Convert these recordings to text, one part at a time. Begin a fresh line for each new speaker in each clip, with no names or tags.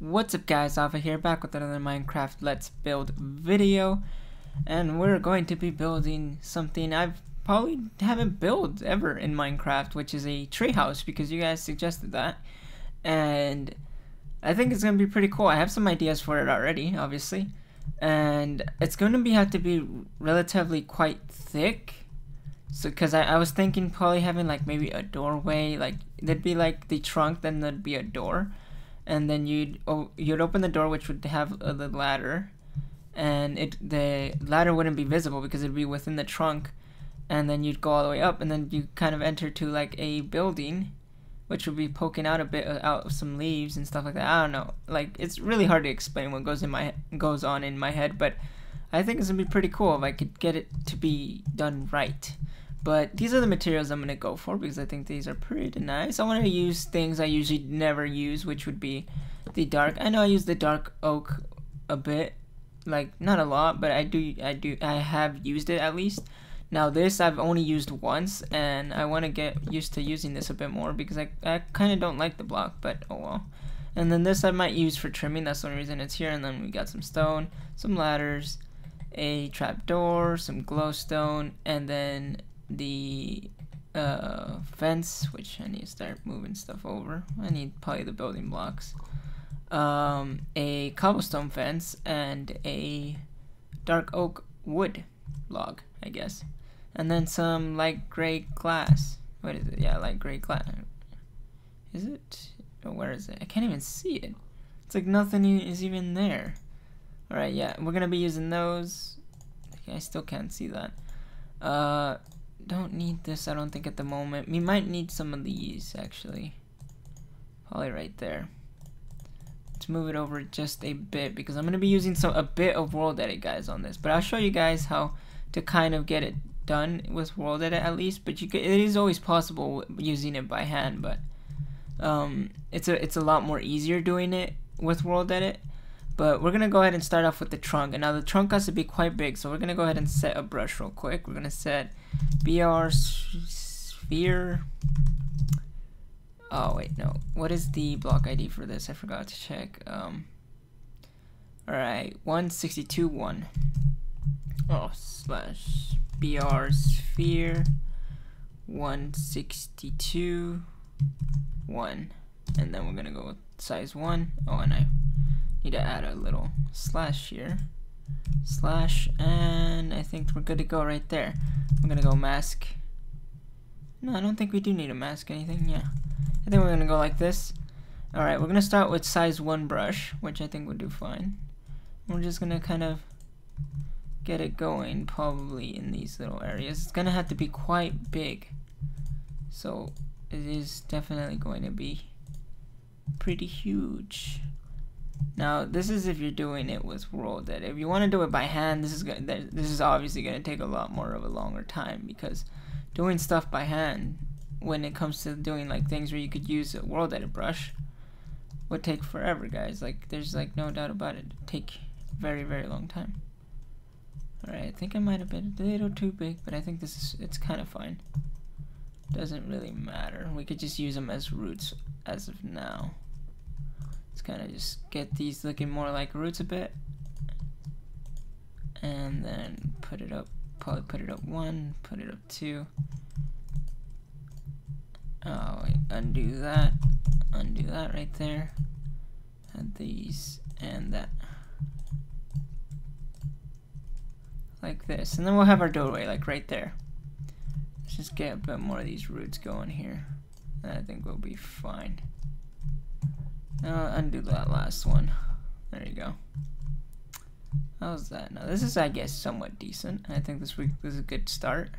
What's up guys, Alpha here, back with another Minecraft Let's Build video. And we're going to be building something I've probably haven't built ever in Minecraft, which is a treehouse, because you guys suggested that. And I think it's going to be pretty cool. I have some ideas for it already, obviously. And it's going to have to be relatively quite thick. So, because I was thinking probably having like maybe a doorway, like there'd be like the trunk, then there'd be a door. And then you'd open the door, which would have the ladder, and the ladder wouldn't be visible because it'd be within the trunk, and then you'd go all the way up, and then you kind of enter to like a building, which would be poking out a bit out of some leaves and stuff like that. I don't know, like it's really hard to explain what goes on in my head, but I think it's gonna be pretty cool if I could get it to be done right. But these are the materials I'm going to go for because I think these are pretty nice. I want to use things I usually never use, which would be the dark. I know I use the dark oak a bit, like not a lot, but I have used it at least. Now this I've only used once, and I want to get used to using this a bit more because I kind of don't like the block, but oh well. And then this I might use for trimming, that's the only reason it's here. And then we got some stone, some ladders, a trapdoor, some glowstone, and then the fence, which I need to start moving stuff over. I need probably the building blocks, a cobblestone fence, and a dark oak wood log, I guess, and then some light gray glass. What is it? Yeah, light gray glass. Is it? Oh, where is it? I can't even see it. It's like nothing is even there. Alright, yeah, we're gonna be using those. I still can't see that. Don't need this, I don't think, at the moment. We might need some of these, actually. Probably right there. Let's move it over just a bit, because I'm going to be using a bit of world edit, guys, on this. But I'll show you guys how to kind of get it done with world edit, at least. But it is always possible using it by hand, but it's a lot more easier doing it with world edit. But we're going to go ahead and start off with the trunk. And now the trunk has to be quite big, so we're going to go ahead and set a brush real quick. We're going to set BR sphere. Oh, wait, no. What is the block ID for this? I forgot to check. Alright, 162.1. Oh, slash BR sphere 162.1. And then we're going to go with size 1. Oh, and I need to add a little slash here. Slash, and I think we're good to go right there. I'm gonna go mask. No, I don't think we do need to mask anything. Yeah, I think we're gonna go like this. Alright, we're gonna start with size 1 brush, which I think would do fine. We're just gonna kind of get it going probably in these little areas. It's gonna have to be quite big, so it is definitely going to be pretty huge. Now this is if you're doing it with world edit. If you want to do it by hand, this is obviously going to take a lot more of a longer time, because doing stuff by hand when it comes to doing like things where you could use a world edit brush would take forever, guys. Like there's like no doubt about it. It'd take a very, very long time. Alright, I think I might have been a little too big, but I think it's kind of fine. Doesn't really matter. We could just use them as roots as of now. Let's kind of just get these looking more like roots a bit, and then put it up, probably put it up 1, put it up 2. Oh wait, undo that right there, add these and that, like this, and then we'll have our doorway like right there. Let's just get a bit more of these roots going here, and I think we'll be fine. Undo that last one. There you go. How's that? Now this is, I guess, somewhat decent. I think this is a good start.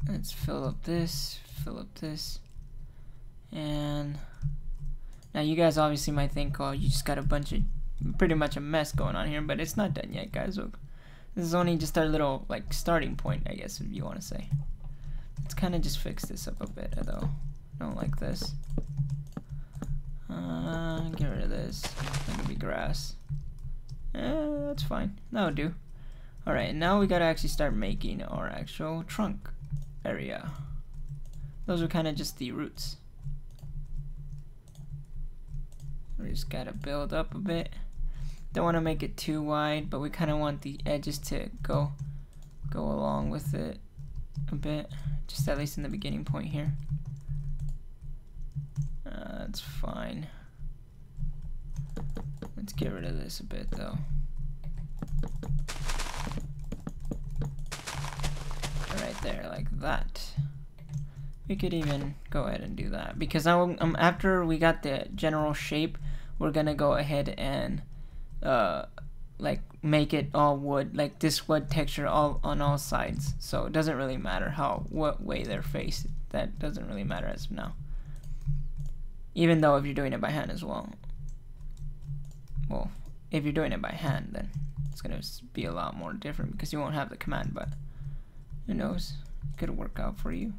Let's fill up this, and now you guys obviously might think, oh, you just got a bunch of, pretty much a mess going on here, but it's not done yet, guys. Look, this is only just our little like starting point, I guess, if you want to say. Let's kind of just fix this up a bit, though. I don't like this. Get rid of this. That could be grass. That's fine. That'll do. Alright, now we gotta actually start making our actual trunk area. Those are kind of just the roots. We just gotta build up a bit. Don't want to make it too wide, but we kind of want the edges to go along with it a bit, just at least in the beginning point here. That's fine. Let's get rid of this a bit though. Right there, like that. We could even go ahead and do that because after we got the general shape, we're gonna go ahead and like make it all wood, like this wood texture all on all sides. So it doesn't really matter what way they're faced. That doesn't really matter as of now. Even though if you're doing it by hand as well. Well, if you're doing it by hand, then it's gonna be a lot more different because you won't have the command, but who knows? It could work out for you.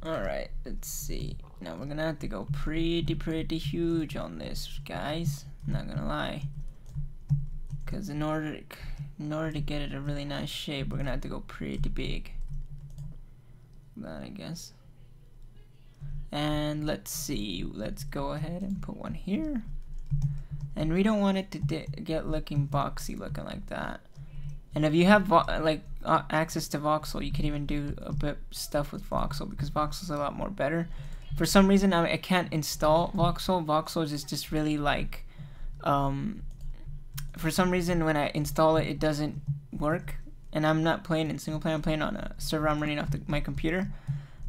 Alright, let's see. Now we're gonna have to go pretty huge on this, guys. I'm not gonna lie. Because in order to get it a really nice shape, we're gonna have to go pretty big. That, I guess. And let's see. Let's go ahead and put one here. And we don't want it to get looking boxy, looking like that. And if you have access to voxel, you can even do a bit stuff with voxel because voxel is a lot more better. For some reason, I can't install voxel. Voxel is just really like, for some reason when I install it, it doesn't work. And I'm not playing in single player. I'm playing on a server I'm running off my computer.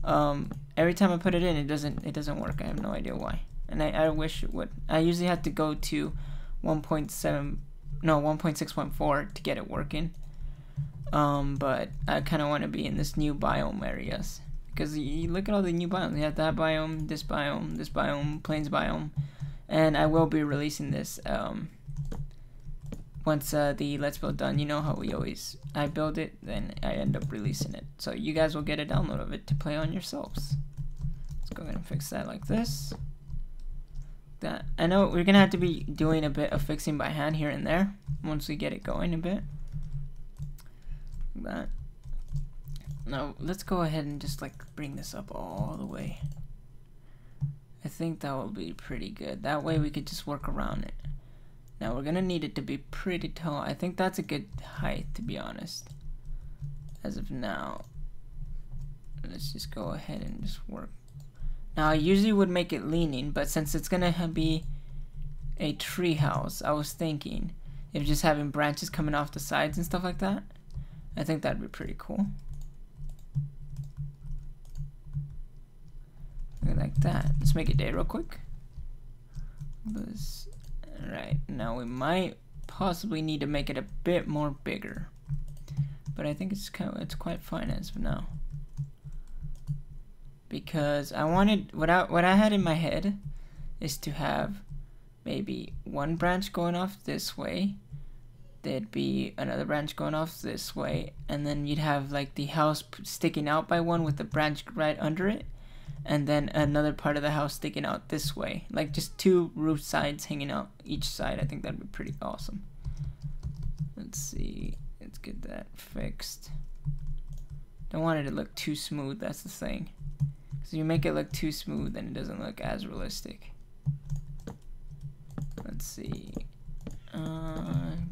Every time I put it in, it doesn't work. I have no idea why. And I wish it would. I usually have to go to 1.6.4 to get it working. But I kind of want to be in this new biome areas because you look at all the new biomes. You have that biome, this biome, plains biome, and I will be releasing this once the Let's Build done. You know how I build it, then I end up releasing it. So you guys will get a download of it to play on yourselves. Let's go ahead and fix that like this. That I know we're gonna have to be doing a bit of fixing by hand here and there once we get it going a bit. That. Now let's go ahead and just like bring this up all the way. I think that will be pretty good. That way we could just work around it. Now we're gonna need it to be pretty tall. I think that's a good height, to be honest. As of now, let's just go ahead and just work. Now I usually would make it leaning, but since it's gonna be a tree house, I was thinking if just having branches coming off the sides and stuff like that, I think that'd be pretty cool. Like that. Let's make it day real quick. Alright, now we might possibly need to make it a bit more bigger, but I think it's quite fine as of now. Because I wanted what I had in my head is to have maybe one branch going off this way, there'd be another branch going off this way, and then you'd have like the house sticking out by one with the branch right under it, and then another part of the house sticking out this way, like just two roof sides hanging out each side. I think that'd be pretty awesome. Let's see, let's get that fixed. Don't want it to look too smooth, that's the thing. Because if you make it look too smooth, then it doesn't look as realistic. Let's see.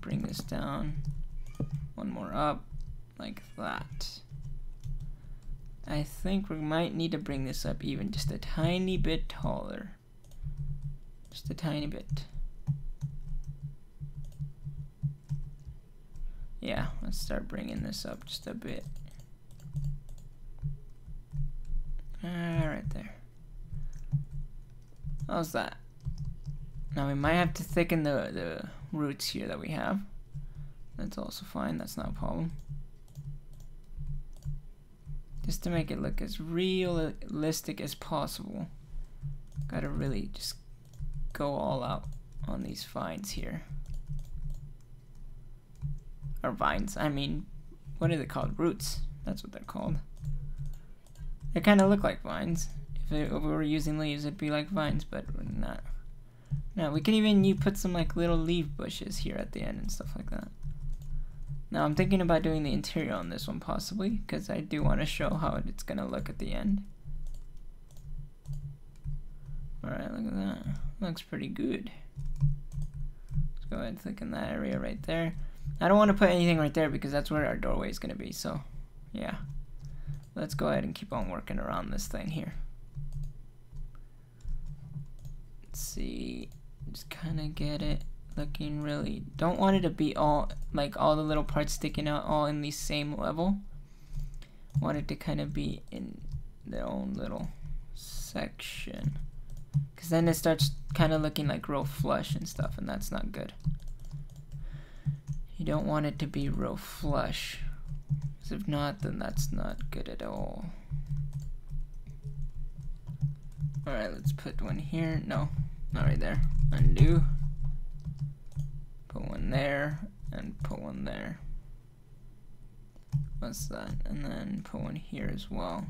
Bring this down. One more up, like that. I think we might need to bring this up even just a tiny bit taller. Just a tiny bit. Yeah, let's start bringing this up just a bit. Right there. How's that? Now we might have to thicken the roots here that we have. That's also fine, that's not a problem. Just to make it look as realistic as possible. Gotta really just go all out on these vines here. Or vines, I mean, what are they called? Roots, that's what they're called. They kind of look like vines. If we were using leaves, it'd be like vines, but we're not. Now we can even put some like little leaf bushes here at the end and stuff like that. Now I'm thinking about doing the interior on this one possibly, because I do want to show how it's gonna look at the end. Alright, look at that. Looks pretty good. Let's go ahead and click in that area right there. I don't want to put anything right there because that's where our doorway is going to be, so yeah. Let's go ahead and keep on working around this thing here. Let's see, just kind of get it looking really, don't want it to be all, like all the little parts sticking out all in the same level. Want it to kind of be in their own little section. Because then it starts kind of looking like real flush and stuff, and that's not good. You don't want it to be real flush. Because if not, then that's not good at all. Alright, let's put one here. No, not right there. Undo. Put one there, and put one there. What's that? And then put one here as well.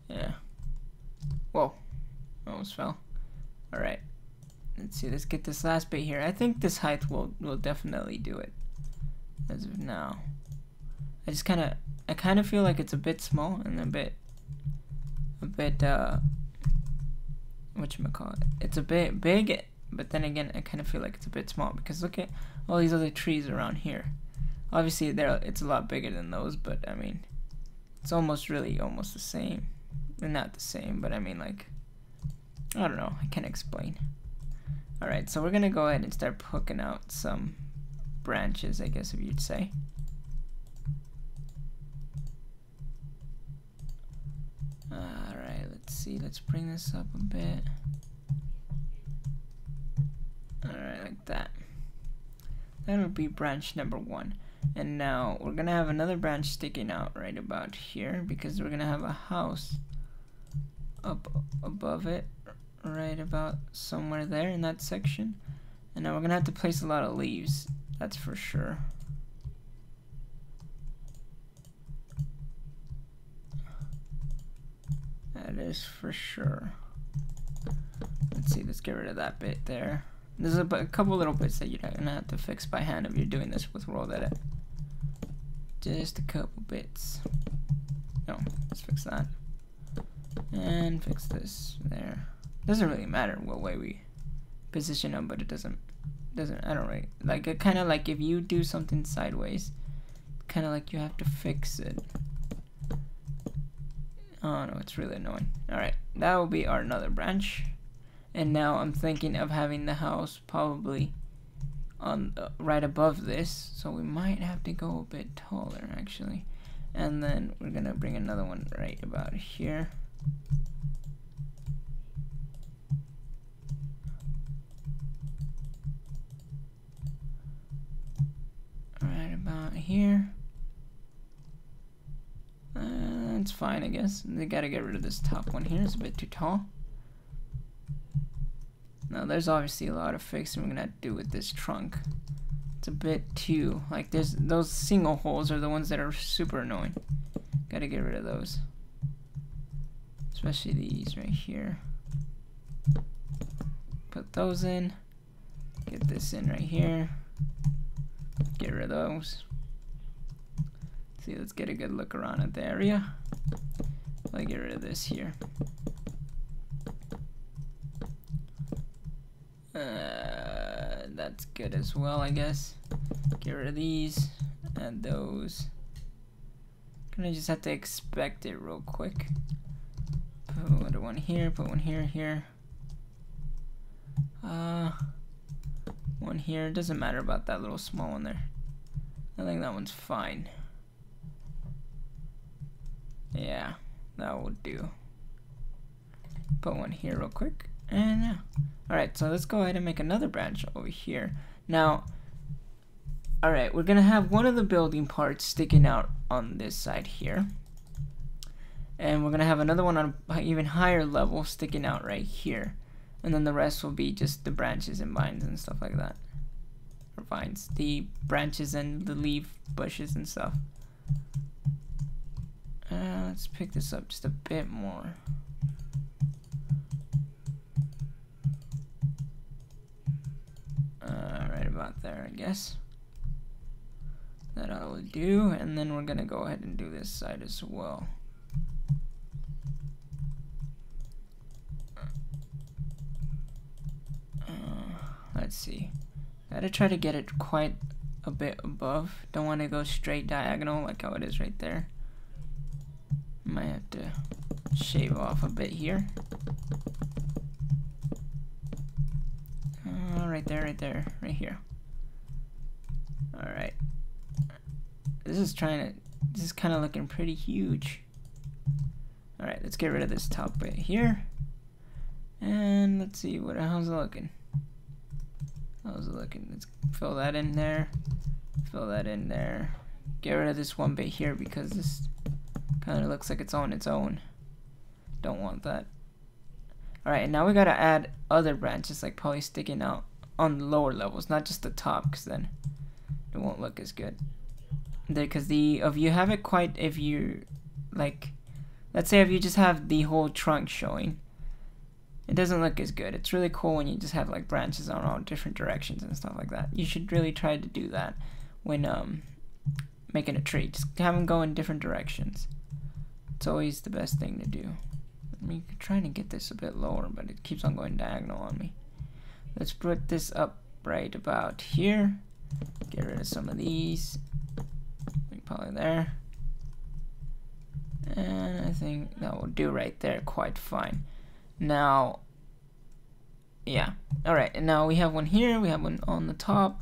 Yeah. Whoa. Almost fell. Alright. Let's see, let's get this last bit here. I think this height will definitely do it. As of now. I kind of feel like it's a bit small and a bit whatchamacallit. It's a bit big, but then again I kind of feel like it's a bit small because look at all these other trees around here. Obviously it's a lot bigger than those, but I mean it's almost the same. They're not the same, but I mean, like, I don't know, I can't explain. Alright, so we're gonna go ahead and start hooking out some branches, I guess if you'd say. Alright, let's see, let's bring this up a bit. Alright, like that. That'll be branch number 1. And now we're gonna have another branch sticking out right about here because we're gonna have a house up above it, right about somewhere there in that section. And now we're gonna have to place a lot of leaves, that's for sure. That is for sure. Let's see, let's get rid of that bit there. There's a couple little bits that you're gonna have to fix by hand if you're doing this with World Edit. Just a couple bits. No, let's fix that. And fix this there. Doesn't really matter what way we position them, but it doesn't, I don't really, like, it kind of like if you do something sideways, kind of like you have to fix it. Oh no, it's really annoying. Alright, that will be our another branch. And now I'm thinking of having the house probably on right above this, so we might have to go a bit taller actually. And then we're gonna bring another one right about here. Right about here. That's fine, I guess. They gotta get rid of this top one here. It's a bit too tall. Now there's obviously a lot of fixing we're gonna have to do with this trunk. It's a bit too, like, there's those single holes are the ones that are super annoying. Gotta get rid of those. Especially these right here. Put those in. Get this in right here. Get rid of those. See, let's get a good look around at the area. I'll get rid of this here. That's good as well, I guess. Get rid of these and those. Gonna just have to expect it real quick. Put one here, put one here, here. One here. Doesn't matter about that little small one there. I think that one's fine. Yeah, that will do. Put one here real quick. And yeah. Alright, so let's go ahead and make another branch over here. Now, alright, we're gonna have one of the building parts sticking out on this side here. And we're gonna have another one on an even higher level sticking out right here. And then the rest will be just the branches and vines and stuff like that. Or vines, the branches and the leaf bushes and stuff. Let's pick this up just a bit more. Right about there, I guess. That I will do, and then we're gonna go ahead and do this side as well. let's see. Gotta try to get it quite a bit above. Don't want to go straight diagonal like how it is right there. Might have to shave off a bit here. Right there, right here. Alright. This is kind of looking pretty huge. Alright, let's get rid of this top bit here. And let's see, how's it looking? How's it looking? Let's fill that in there. Fill that in there. Get rid of this one bit here because this kind of looks like it's on its own. Don't want that. Alright, now we gotta add other branches, like probably sticking out on the lower levels, not just the top, because then it won't look as good. Because if you have it quite, if you like, let's say if you just have the whole trunk showing, it doesn't look as good. It's really cool when you just have like branches on all different directions and stuff like that. You should really try to do that when making a tree. Just have them go in different directions. It's always the best thing to do. I'm trying to get this a bit lower, but it keeps on going diagonal on me. Let's put this up right about here. Get rid of some of these. Probably there. And I think that will do right there quite fine. Now, yeah. Alright, and now we have one here. We have one on the top.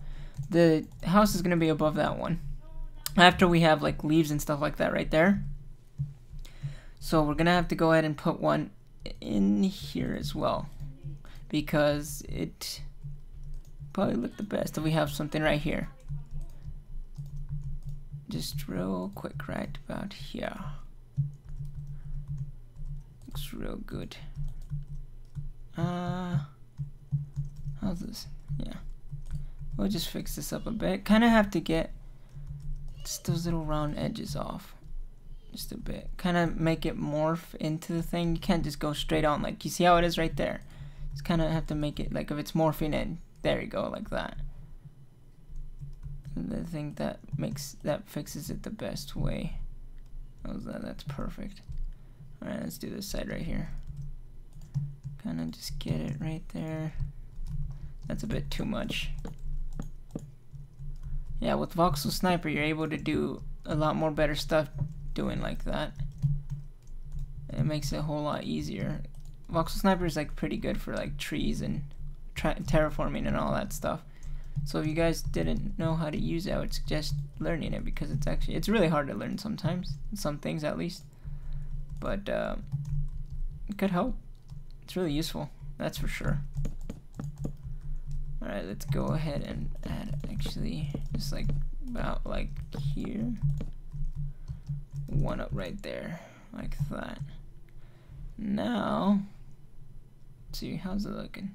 The house is going to be above that one. After we have like leaves and stuff like that right there. So we're going to have to go ahead and put one in here as well. Because it probably look the best if we have something right here. Just real quick right about here. Looks real good. How's this? Yeah. We'll just fix this up a bit. Kind of have to get just those little round edges off. Just a bit. Kind of make it morph into the thing. You can't just go straight on. Like, you see how it is right there? Just kind of have to make it like if it's morphing in. There you go, like that. And I think that fixes it the best way. How's that? That's perfect. Alright, let's do this side right here. Kind of just get it right there. That's a bit too much. Yeah, with Voxel Sniper, you're able to do a lot more better stuff doing like that. It makes it a whole lot easier. Voxel Sniper is like pretty good for like trees and terraforming and all that stuff. So if you guys didn't know how to use it, I would suggest learning it because it's really hard to learn sometimes, some things at least. But it could help. It's really useful, that's for sure. Alright, let's go ahead and add actually just like about like here. One up right there, like that. Now, let's see, how's it looking?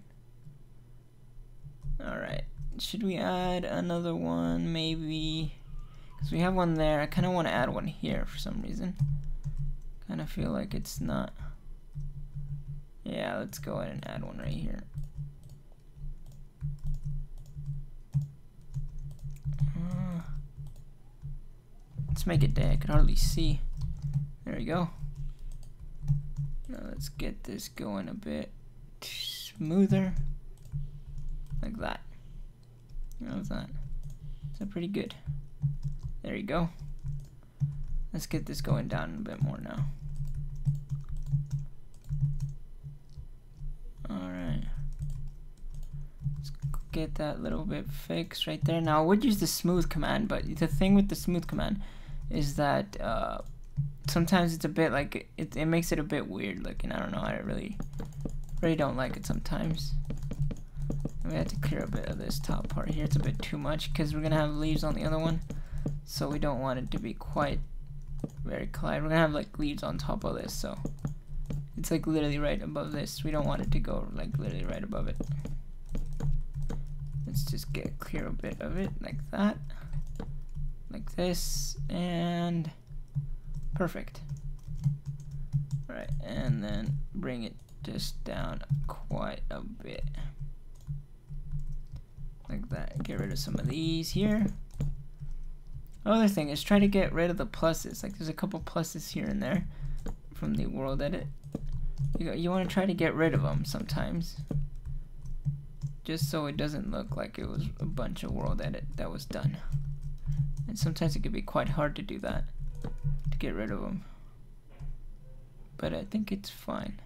Alright, should we add another one maybe? Because we have one there. I kind of want to add one here for some reason. Kind of feel like it's not. Yeah, let's go ahead and add one right here. Let's make it day. I can hardly see. There we go. Now let's get this going a bit smoother. Like that. How's that? Is that pretty good? There you go. Let's get this going down a bit more now. Alright. Let's get that little bit fixed right there. Now I would use the smooth command, but the thing with the smooth command is that sometimes it's a bit like it makes it a bit weird looking. I don't know, I really don't like it sometimes. We have to clear a bit of this top part here. It's a bit too much because we're gonna have leaves on the other one, so we don't want it to be quite very collide. We're gonna have like leaves on top of this, so it's like literally right above this. We don't want it to go like literally right above it. Let's just clear a bit of it like that, like this, and perfect. Right, and then bring it just down quite a bit. Like that. Get rid of some of these here. Other thing is try to get rid of the pluses. Like there's a couple pluses here and there from the world edit. You want to try to get rid of them sometimes. just so it doesn't look like it was a bunch of world edit that was done. And sometimes it can be quite hard to do that, to get rid of them. But I think it's fine.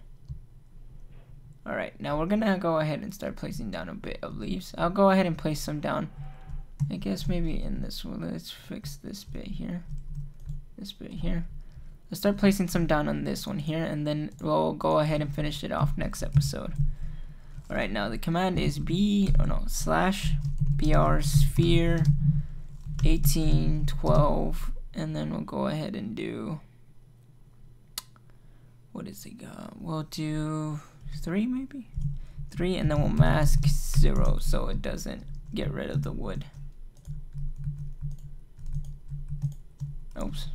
Alright, now we're gonna go ahead and start placing down a bit of leaves. I'll go ahead and place some down, I guess maybe in this one. Let's fix this bit here. This bit here. Let's start placing some down on this one here, and then we'll go ahead and finish it off next episode. Alright, now the command is /br sphere 1812, and then we'll go ahead and do, what is it? We'll do 3 maybe? 3, and then we'll mask 0 so it doesn't get rid of the wood. Oops.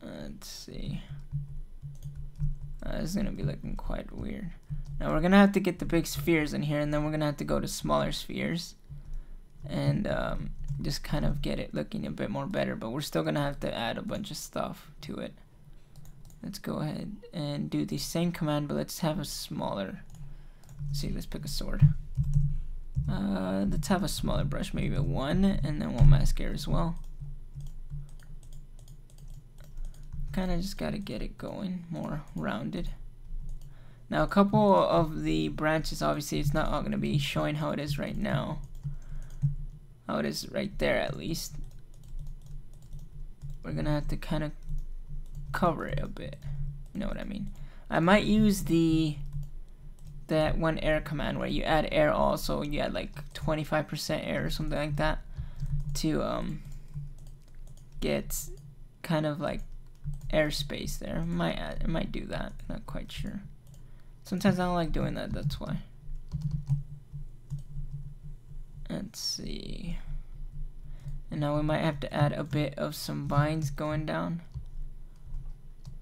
Let's see. This is gonna be looking quite weird. Now we're gonna have to get the big spheres in here, and then we're gonna have to go to smaller spheres and just kind of get it looking a bit more better, but we're still gonna have to add a bunch of stuff to it. Let's go ahead and do the same command, but let's have a smaller, let's see, let's pick a sword. Let's have a smaller brush, maybe a 1, and then we'll mask air as well. Kinda just gotta get it going more rounded. Now a couple of the branches, obviously it's not all gonna be showing how it is right now. How it is right there at least. We're gonna have to kind of cover it a bit. You know what I mean? I might use that one air command where you add air also. You add like 25% air or something like that to get kind of like airspace there. I might do that. Not quite sure. Sometimes I don't like doing that. That's why. Let's see. And now we might have to add a bit of some vines going down.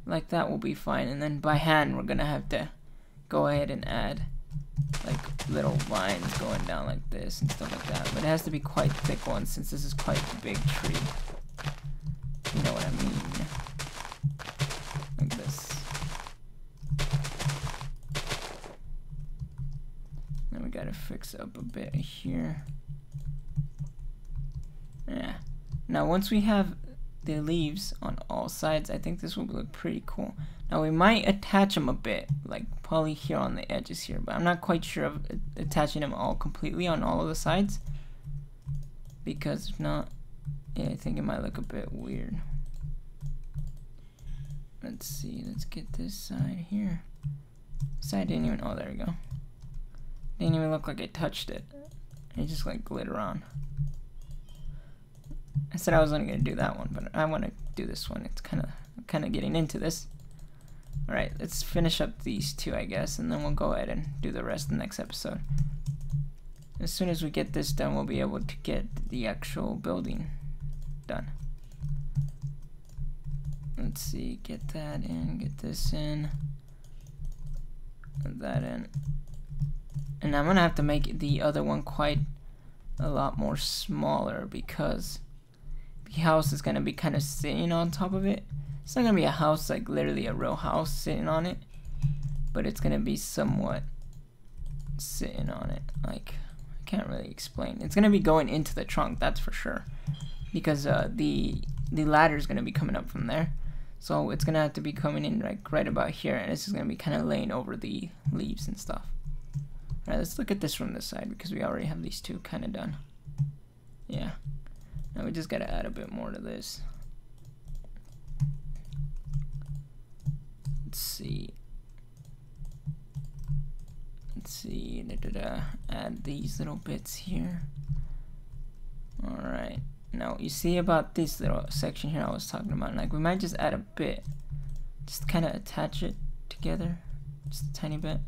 Like that will be fine. And then by hand we're gonna have to go ahead and add like little vines going down like this and stuff like that. But it has to be quite thick ones since this is quite a big tree. You know what I mean? Like this. Then we gotta fix up a bit here. Yeah. Now once we have the leaves on all sides, I think this will look pretty cool. Now we might attach them a bit, like probably here on the edges here, but I'm not quite sure of attaching them all completely on all of the sides, because if not, yeah, I think it might look a bit weird. Let's see, let's get this side here. Side didn't even, oh there we go. Didn't even look like I touched it. It just like glitter on. I said I was only gonna do that one, but I want to do this one. It's kind of getting into this. All right, let's finish up these two, I guess, and then we'll go ahead and do the rest in the next episode. As soon as we get this done, we'll be able to get the actual building done. Let's see, get that in, get this in, get that in, and I'm gonna have to make the other one quite a lot more smaller because the house is gonna be kind of sitting on top of it. It's not gonna be a house like literally a real house sitting on it, but it's gonna be somewhat sitting on it. Like, I can't really explain. It's gonna be going into the trunk, that's for sure, because the ladder is gonna be coming up from there. So it's gonna have to be coming in like right about here, and it's just gonna be kind of laying over the leaves and stuff. Alright, let's look at this from this side because we already have these two kind of done. Yeah. Now we just gotta add a bit more to this. Let's see. Let's see. Add these little bits here. Alright. Now you see about this little section here I was talking about. Like we might just add a bit. Just kind of attach it together. Just a tiny bit.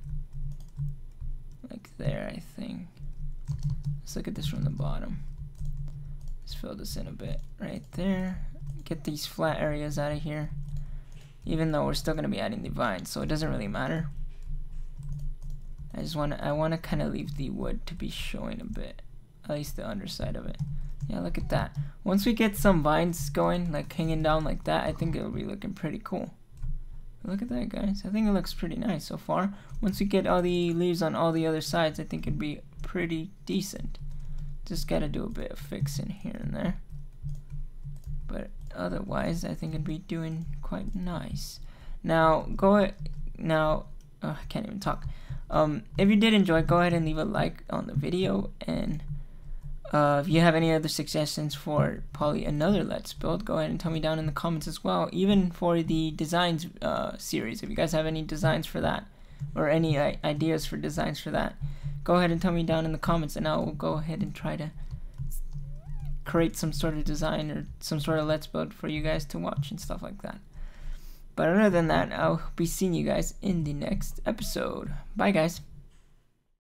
Like there, I think. Let's look at this from the bottom. Let's fill this in a bit right there. Get these flat areas out of here. Even though we're still gonna be adding the vines, so it doesn't really matter. I wanna kind of leave the wood to be showing a bit, at least the underside of it. Yeah, look at that. Once we get some vines going, like hanging down like that, I think it'll be looking pretty cool. Look at that, guys. I think it looks pretty nice so far. Once we get all the leaves on all the other sides, I think it'd be pretty decent. Just gotta do a bit of fixing here and there. But otherwise, I think it'd be doing quite nice. Now, I can't even talk. If you did enjoy, go ahead and leave a like on the video, and if you have any other suggestions for probably another Let's Build, go ahead and tell me down in the comments as well. Even for the designs series, if you guys have any designs for that, or any ideas for designs for that, go ahead and tell me down in the comments, and I will go ahead and try to create some sort of design or some sort of Let's Build for you guys to watch and stuff like that. But other than that, I'll be seeing you guys in the next episode. Bye, guys.